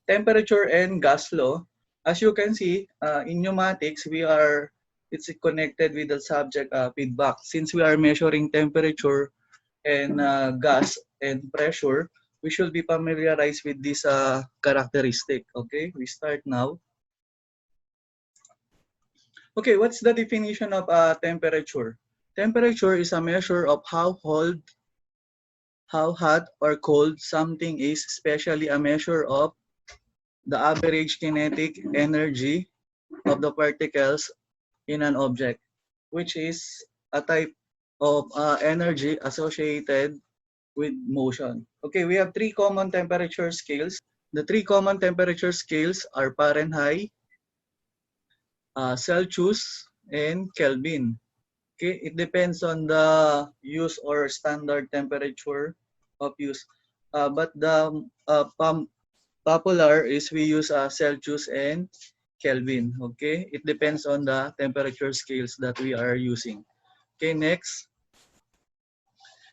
temperature and gas law. As you can see, in pneumatics, it's connected with the subject feedback. Since we are measuring temperature and gas and pressure, we should be familiarized with this characteristic. Okay, we start now. Okay, what's the definition of temperature? Temperature is a measure of how hot or cold something is, especially a measure of the average kinetic energy of the particles in an object, which is a type of energy associated with motion. Okay, we have three common temperature scales. The three common temperature scales are Fahrenheit, Celsius, and Kelvin. Okay, it depends on the use or standard temperature of use. But the popular is we use Celsius and Kelvin. Okay, it depends on the temperature scales that we are using. Okay, next.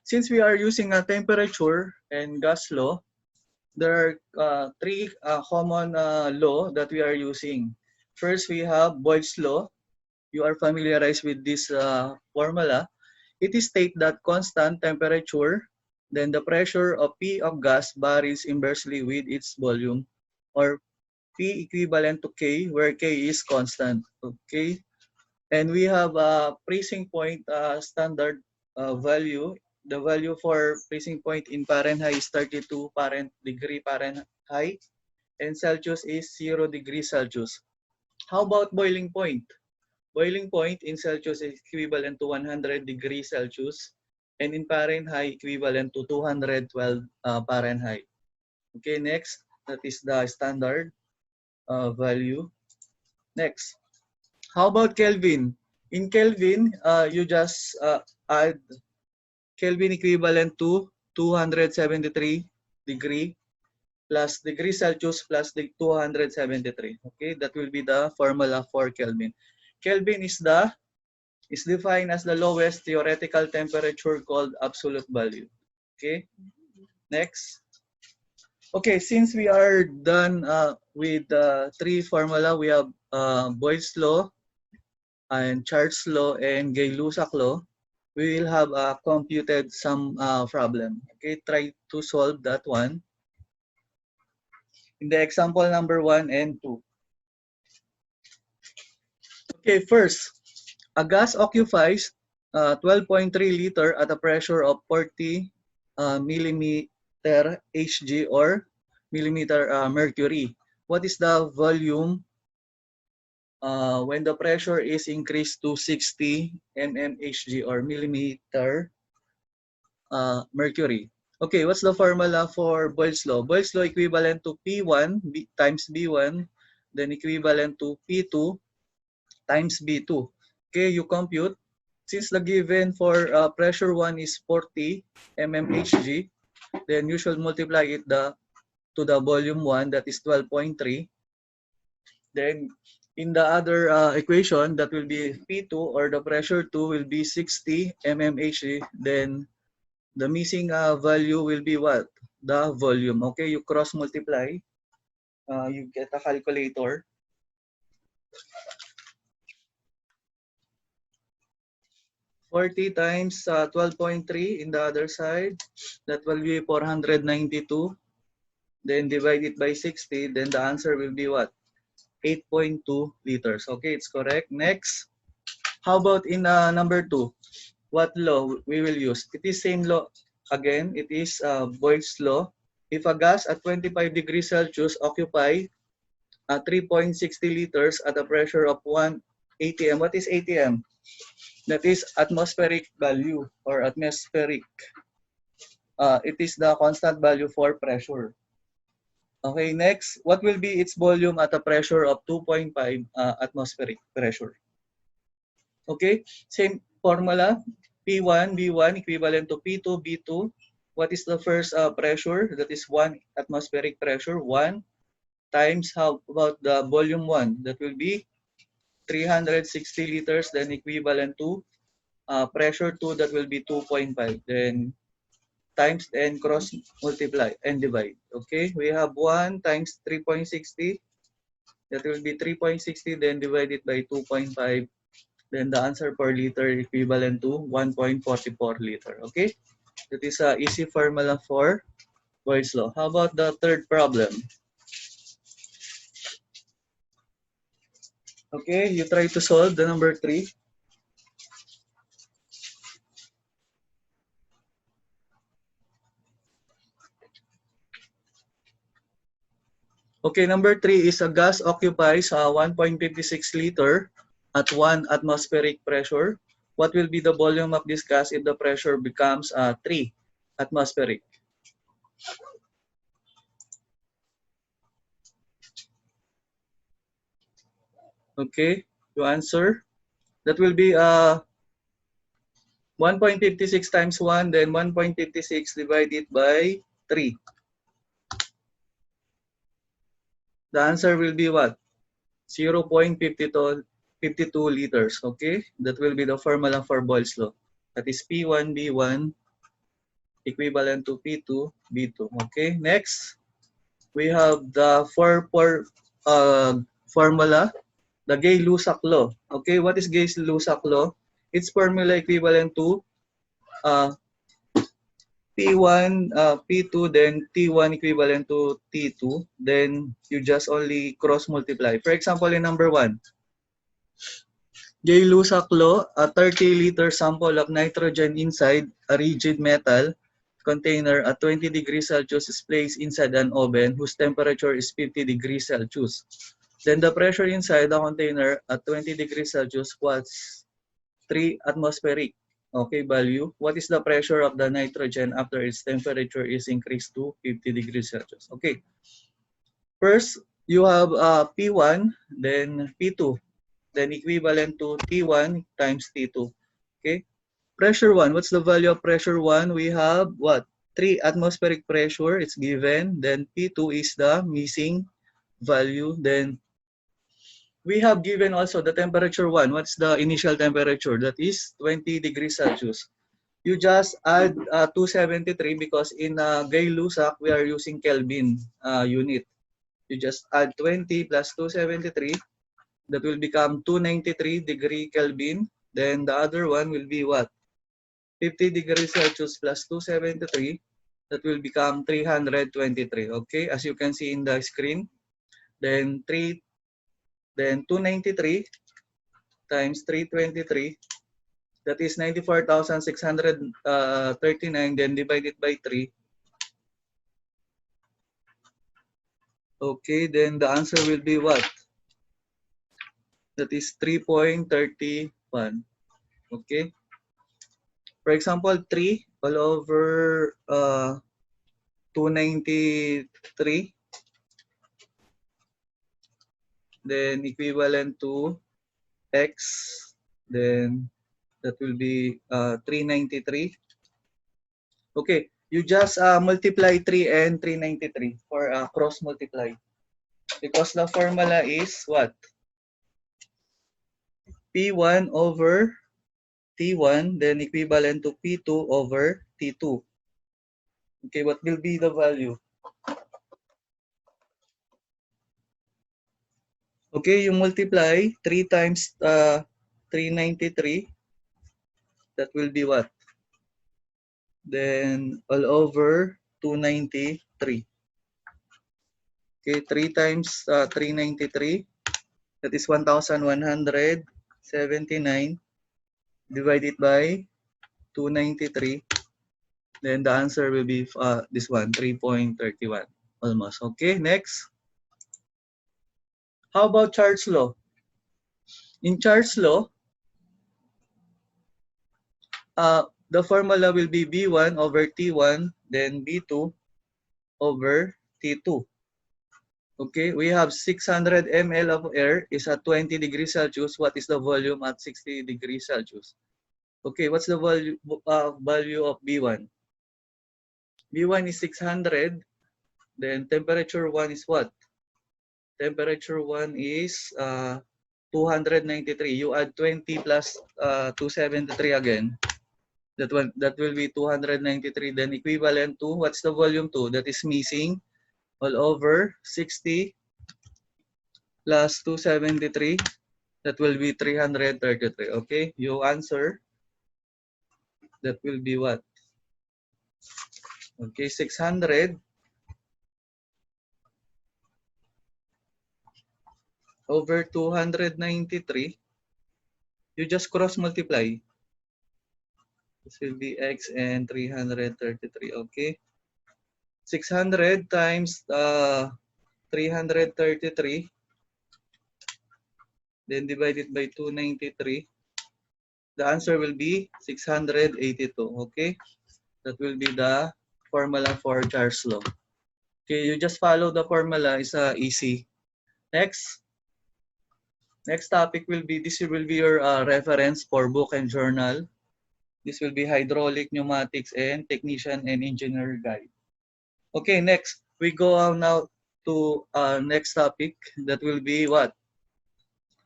Since we are using a temperature and gas law, there are three common law that we are using. First, we have Boyle's law. You are familiarized with this formula. It is state that constant temperature, then the pressure of P of gas varies inversely with its volume, or P equivalent to K, where K is constant. Okay, and we have a freezing point standard value. The value for freezing point in Fahrenheit is 32 degree Fahrenheit, and Celsius is 0 degrees Celsius. How about boiling point? Boiling point in Celsius is equivalent to 100 degrees Celsius, and in Fahrenheit equivalent to 212 Fahrenheit. Okay, next, that is the standard value. Next, how about Kelvin? In Kelvin, you just add Kelvin equivalent to 273 degree plus degree Celsius plus the 273. Okay, that will be the formula for Kelvin. Kelvin is defined as the lowest theoretical temperature called absolute value. Okay, next. Okay, since we are done with the three formula, we have Boyle's law and Charles law and Gay-Lussac law. We will have computed some problem. Okay, try to solve that one. In the example number 1 and 2. Okay, first, a gas occupies 12.3 liter at a pressure of 40 millimeter Hg or millimeter mercury. What is the volume when the pressure is increased to 60 mmHg or millimeter mercury? Okay, what's the formula for Boyle's law? Boyle's law equivalent to P1 times B1, then equivalent to P2 times B2. Okay, you compute. Since the given for pressure 1 is 40 mmHg, then you should multiply it to the volume 1, that is 12.3. Then in the other equation, that will be P2 or the pressure 2 will be 60 mmHg. Then the missing value will be what? The volume. Okay, you cross multiply. You get a calculator. 40 times 12.3 in the other side, that will be 492. Then divide it by 60, then the answer will be what? 8.2 liters. Okay, it's correct. Next, how about in number 2? What law we will use? It is same law. Again, it is Boyle's law. If a gas at 25 degrees Celsius occupy 3.60 liters at a pressure of 1 atm. What is atm? That is atmospheric value or atmospheric. It is the constant value for pressure. Okay, next, what will be its volume at a pressure of 2.5 atmospheric pressure? Okay, same formula, P1, B1 equivalent to P2, B2. What is the first pressure? That is 1 atmospheric pressure, 1 times how about the volume 1? That will be 360 liters, then equivalent to pressure 2, that will be 2.5. Then times and cross multiply and divide. Okay, we have 1 times 3.60. That will be 3.60, then divide it by 2.5. Then the answer per liter equivalent to 1.44 liter. Okay, that is a easy formula for Boyle's law. How about the third problem? Okay, you try to solve the number 3. Okay, number 3 is a gas occupies 1.56 liter at 1 atmospheric pressure. What will be the volume of this gas if the pressure becomes 3 atmospheric? Okay, you answer. That will be 1.56 times 1, then 1.56 divided by 3. The answer will be what? 0.52 liters. Okay, that will be the formula for Boyle's law. That is P1B1 equivalent to P2B2. Okay, next we have the formula, the Gay-Lussac law. Okay, what is Gay-Lussac law? Its formula equivalent to uh, P1, P2, then T1 equivalent to T2. Then you just only cross multiply. For example, in number 1, Gay-Lussac law, a 30-liter sample of nitrogen inside a rigid metal container at 20 degrees Celsius is placed inside an oven whose temperature is 50 degrees Celsius. Then the pressure inside the container at 20 degrees Celsius was 3 atmospheric. Okay, value. What is the pressure of the nitrogen after its temperature is increased to 50 degrees Celsius? Okay. First, you have P1, then P2, then equivalent to T1 times T2. Okay. Pressure 1, what's the value of pressure 1? We have what? 3 atmospheric pressure, it's given. Then P2 is the missing value. Then we have given also the temperature 1. What's the initial temperature? That is 20 degrees Celsius. You just add 273 because in Gay-Lussac, we are using Kelvin unit. You just add 20 plus 273. That will become 293 degree Kelvin. Then the other one will be what? 50 degrees Celsius plus 273. That will become 323. Okay, as you can see in the screen. Then 293 times 323. That is 94,639. Then divided by 3. Okay, then the answer will be what? That is 3.31. Okay. For example, 3 all over 293, then equivalent to x, then that will be 393. Okay, you just multiply 3 and 393 for cross multiply. Because the formula is what? P1 over T1, then equivalent to P2 over T2. Okay, what will be the value? Okay, you multiply 3 times 393. That will be what? Then all over 293. Okay, 3 times 393. That is 1,179 divided by 293. Then the answer will be this one, 3.31. Almost. Okay, next. How about Charles law? In Charles law, the formula will be B1 over T1, then B2 over T2. Okay, we have 600 ml of air is at 20 degrees Celsius. What is the volume at 60 degrees Celsius? Okay, what's the value of B1? B1 is 600. Then temperature 1 is what? Temperature 1 is 293. You add 20 plus 273 again. That will be 293. Then equivalent to, what's the volume 2? That is missing, all over 60 plus 273. That will be 333. Okay, you answer. That will be what? Okay, 600 over 293. You just cross multiply. This will be x and 333. Okay, 600 times 333, then divided by 293. The answer will be 682. Okay, that will be the formula for Charles law. Okay, you just follow the formula. It's easy. Next topic will be, this will be your reference for book and journal. This will be hydraulic, pneumatics, and technician and engineer guide. Okay, next we go on now to next topic. That will be what?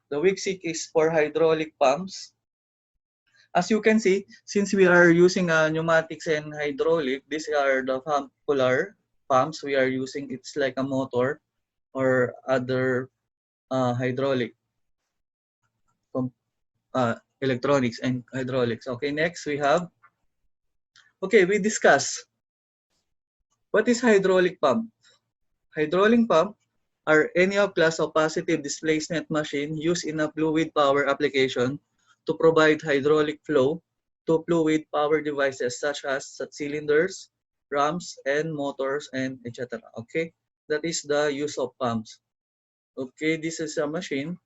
The weak seek is for hydraulic pumps. As you can see, since we are using pneumatics and hydraulic, these are the popular pumps we are using. It's like a motor or other hydraulic electronics and hydraulics. Okay, next we have, okay, we discuss what is hydraulic pump. Hydraulic pump are any of class of positive displacement machine used in a fluid power application to provide hydraulic flow to fluid power devices such as cylinders, rams, and motors, and etc. Okay, that is the use of pumps. Okay, this is a machine.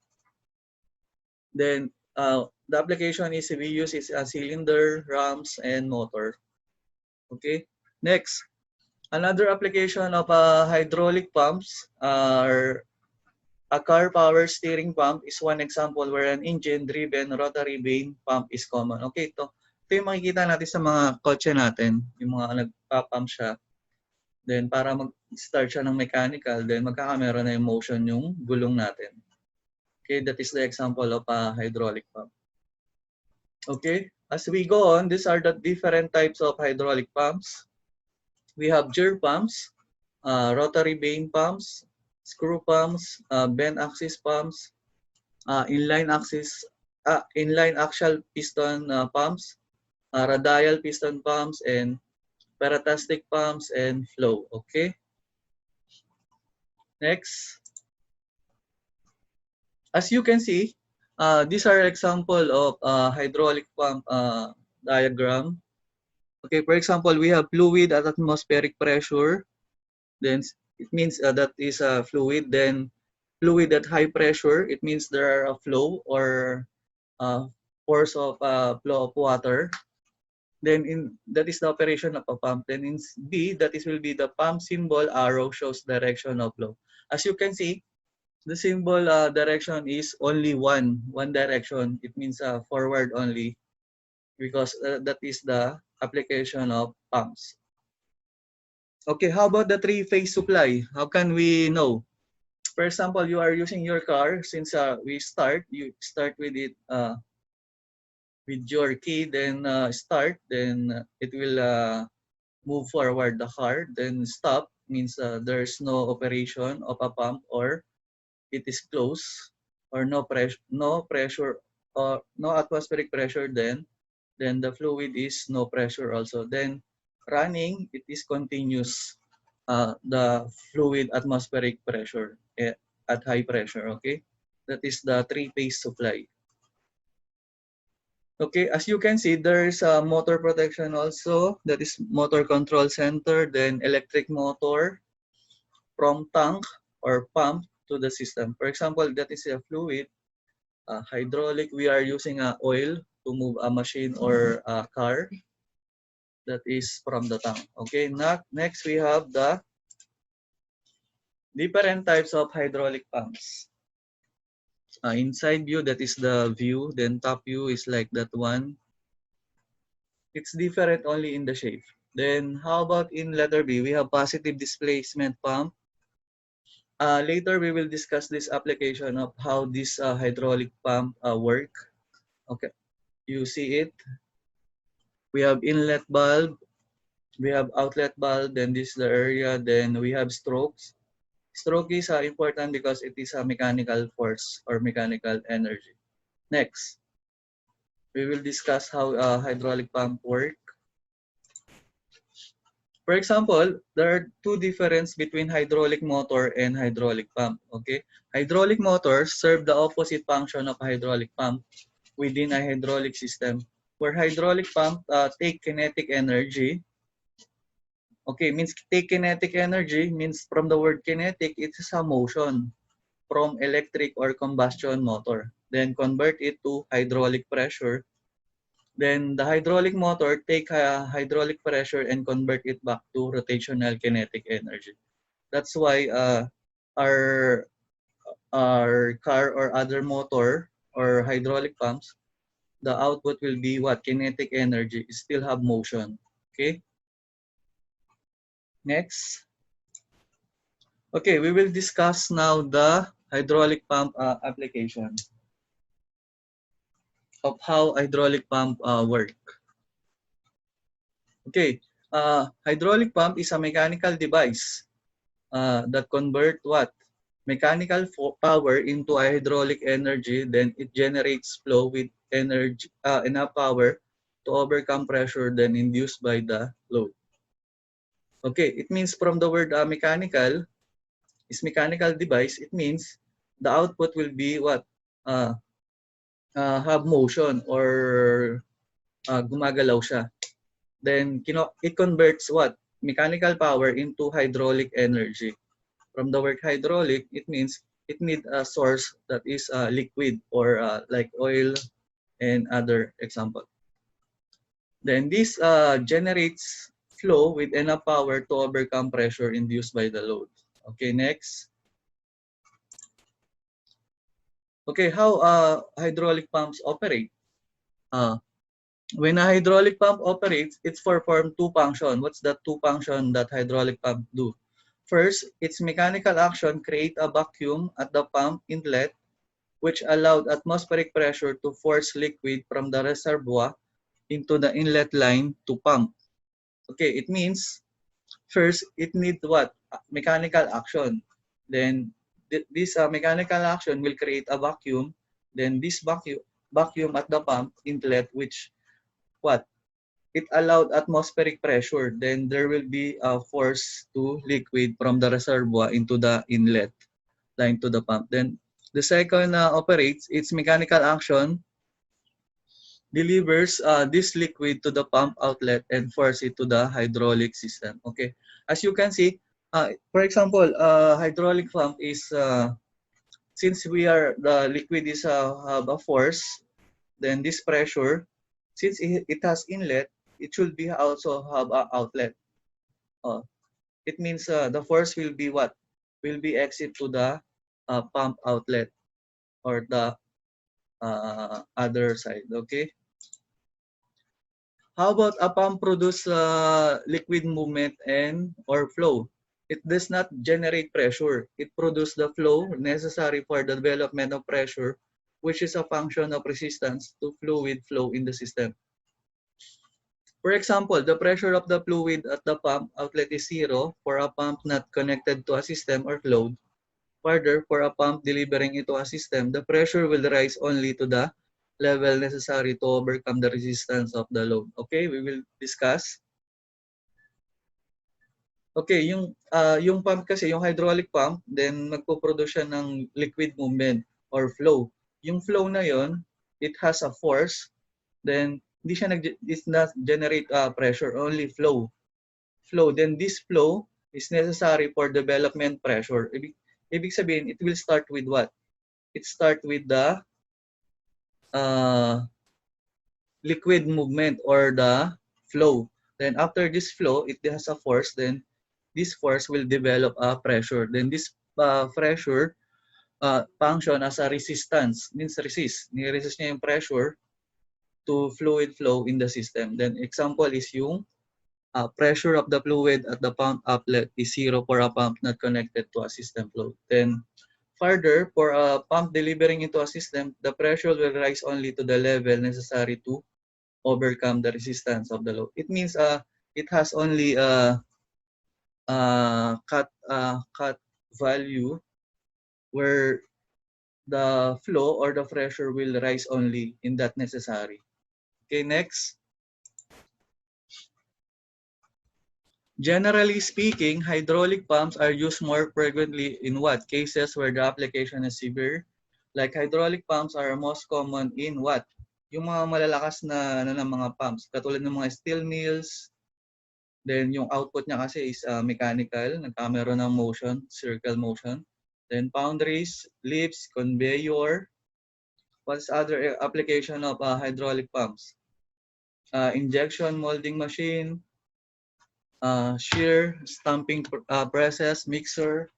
Then the application is we use is a cylinder, rams, and motor. Okay, next, another application of hydraulic pumps are a car power steering pump is one example where an engine-driven rotary vane pump is common. Okay, ito yung makikita natin sa mga kotse natin, yung mga nagpa-pump siya. Then para mag-start siya ng mechanical, then magkakamera na yung motion yung gulong natin. Okay, that is the example of a hydraulic pump. Okay, as we go on, these are the different types of hydraulic pumps. We have gear pumps, rotary vane pumps, screw pumps, bend axis pumps, inline axial piston pumps, radial piston pumps, and peristaltic pumps and flow. Okay. Next, as you can see, these are example of hydraulic pump diagram. Okay, for example, we have fluid at atmospheric pressure. Then it means that is a fluid. Then fluid at high pressure, it means there are a flow or force of flow of water. Then that is the operation of a pump. Then in B, that is will be the pump symbol arrow shows direction of flow. As you can see, the symbol direction is only one direction. It means forward only because that is the application of pumps. Okay, how about the three-phase supply? How can we know? For example, you are using your car. Since you start with it with your key, then start, then it will move forward the car. Then stop means there's no operation of a pump or it is closed or no pressure or no atmospheric pressure. Then the fluid is no pressure also. Then running, it is continuous. The fluid atmospheric pressure at high pressure. Okay, that is the three-phase supply. Okay, as you can see, there's a motor protection also. That is motor control center, then electric motor from tank or pump to the system. For example, that is a fluid. Hydraulic, we are using oil to move a machine or a car. That is from the tank. Okay, next we have the different types of hydraulic pumps. Inside view, that is the view. Then top view is like that one. It's different only in the shape. Then how about in letter B? We have positive displacement pump. Later we will discuss this application of how this hydraulic pump work. Okay, you see it. We have inlet valve, we have outlet valve, then this is the area, then we have strokes. Stroke is important because it is a mechanical force or mechanical energy. Next, we will discuss how a hydraulic pump work. For example, there are two differences between hydraulic motor and hydraulic pump. Okay, hydraulic motors serve the opposite function of a hydraulic pump within a hydraulic system, where hydraulic pump take kinetic energy. Okay, means take kinetic energy means from the word kinetic, it is a motion from electric or combustion motor. Then convert it to hydraulic pressure. Then the hydraulic motor take hydraulic pressure and convert it back to rotational kinetic energy. That's why our our car or other motor or hydraulic pumps, the output will be what? Kinetic energy. It still have motion. Okay. Next. Okay, we will discuss now the hydraulic pump application of how hydraulic pump work. Okay, hydraulic pump is a mechanical device that convert what? Mechanical power into hydraulic energy, then it generates flow with energy, enough power to overcome pressure then induced by the load. Okay, it means from the word mechanical, is mechanical device, it means the output will be what? Uh, have motion or gumagalaw siya. Then it converts what? Mechanical power into hydraulic energy. From the word hydraulic, it means it needs a source that is liquid or like oil and other example. Then this generates flow with enough power to overcome pressure induced by the load. Okay, next. Okay, how hydraulic pumps operate? Uh, when a hydraulic pump operates, it's perform two functions. What's the two function that hydraulic pump do? First, its mechanical action create a vacuum at the pump inlet which allowed atmospheric pressure to force liquid from the reservoir into the inlet line to pump. Okay, it means first it needs what? Mechanical action. Then this mechanical action will create a vacuum. Then this vacuum at the pump inlet which what? It allowed atmospheric pressure. Then there will be a force to liquid from the reservoir into the inlet line to the pump. Then the second operates its mechanical action, delivers this liquid to the pump outlet and force it to the hydraulic system. Okay, as you can see, for example, hydraulic pump is since the liquid is have a force, then this pressure, since it has inlet, it should be also have a outlet. Uh, it means the force will be what? Will be exit to the pump outlet or the other side. Okay. How about a pump produce liquid movement and or flow? It does not generate pressure. It produces the flow necessary for the development of pressure, which is a function of resistance to fluid flow in the system. For example, the pressure of the fluid at the pump outlet is zero for a pump not connected to a system or load. Further, for a pump delivering into a system, the pressure will rise only to the level necessary to overcome the resistance of the load. Okay, we will discuss. Okay, yung pump kasi, yung hydraulic pump, then magpo-produce siya ng liquid movement or flow. Yung flow na yon, it has a force, then it's not generate pressure, only flow. Then this flow is necessary for development pressure. Ibig sabihin, it will start with what? It start with the liquid movement or the flow. Then after this flow, it has a force. Then this force will develop a pressure. Then this pressure function as a resistance, means resist. Ni-resist niya yung pressure to fluid flow in the system. Then example is yung pressure of the fluid at the pump outlet is zero for a pump not connected to a system flow. Then further, for a pump delivering into a system, the pressure will rise only to the level necessary to overcome the resistance of the load. It means it has only a cut value where the flow or the pressure will rise only in that necessary. Okay, next. Generally speaking, hydraulic pumps are used more frequently in what? Cases where the application is severe. Like hydraulic pumps are most common in what? Yung mga malalakas na mga pumps, katulad ng mga steel mills. Then yung output niya kasi is mechanical, nagkakaroon ng motion, circle motion. Then foundries, lifts, conveyor. What's other application of hydraulic pumps? Injection molding machine, shear, stamping presses, mixer,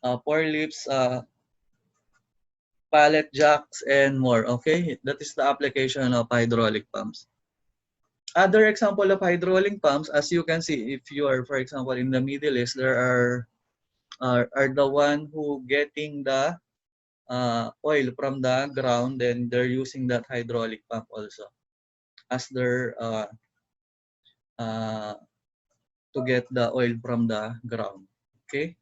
forklifts, pallet jacks, and more. Okay, that is the application of hydraulic pumps. Other example of hydraulic pumps, as you can see, if you are, for example, in the Middle East, there are the one who getting the oil from the ground, then they're using that hydraulic pump also as their to get the oil from the ground. Okay.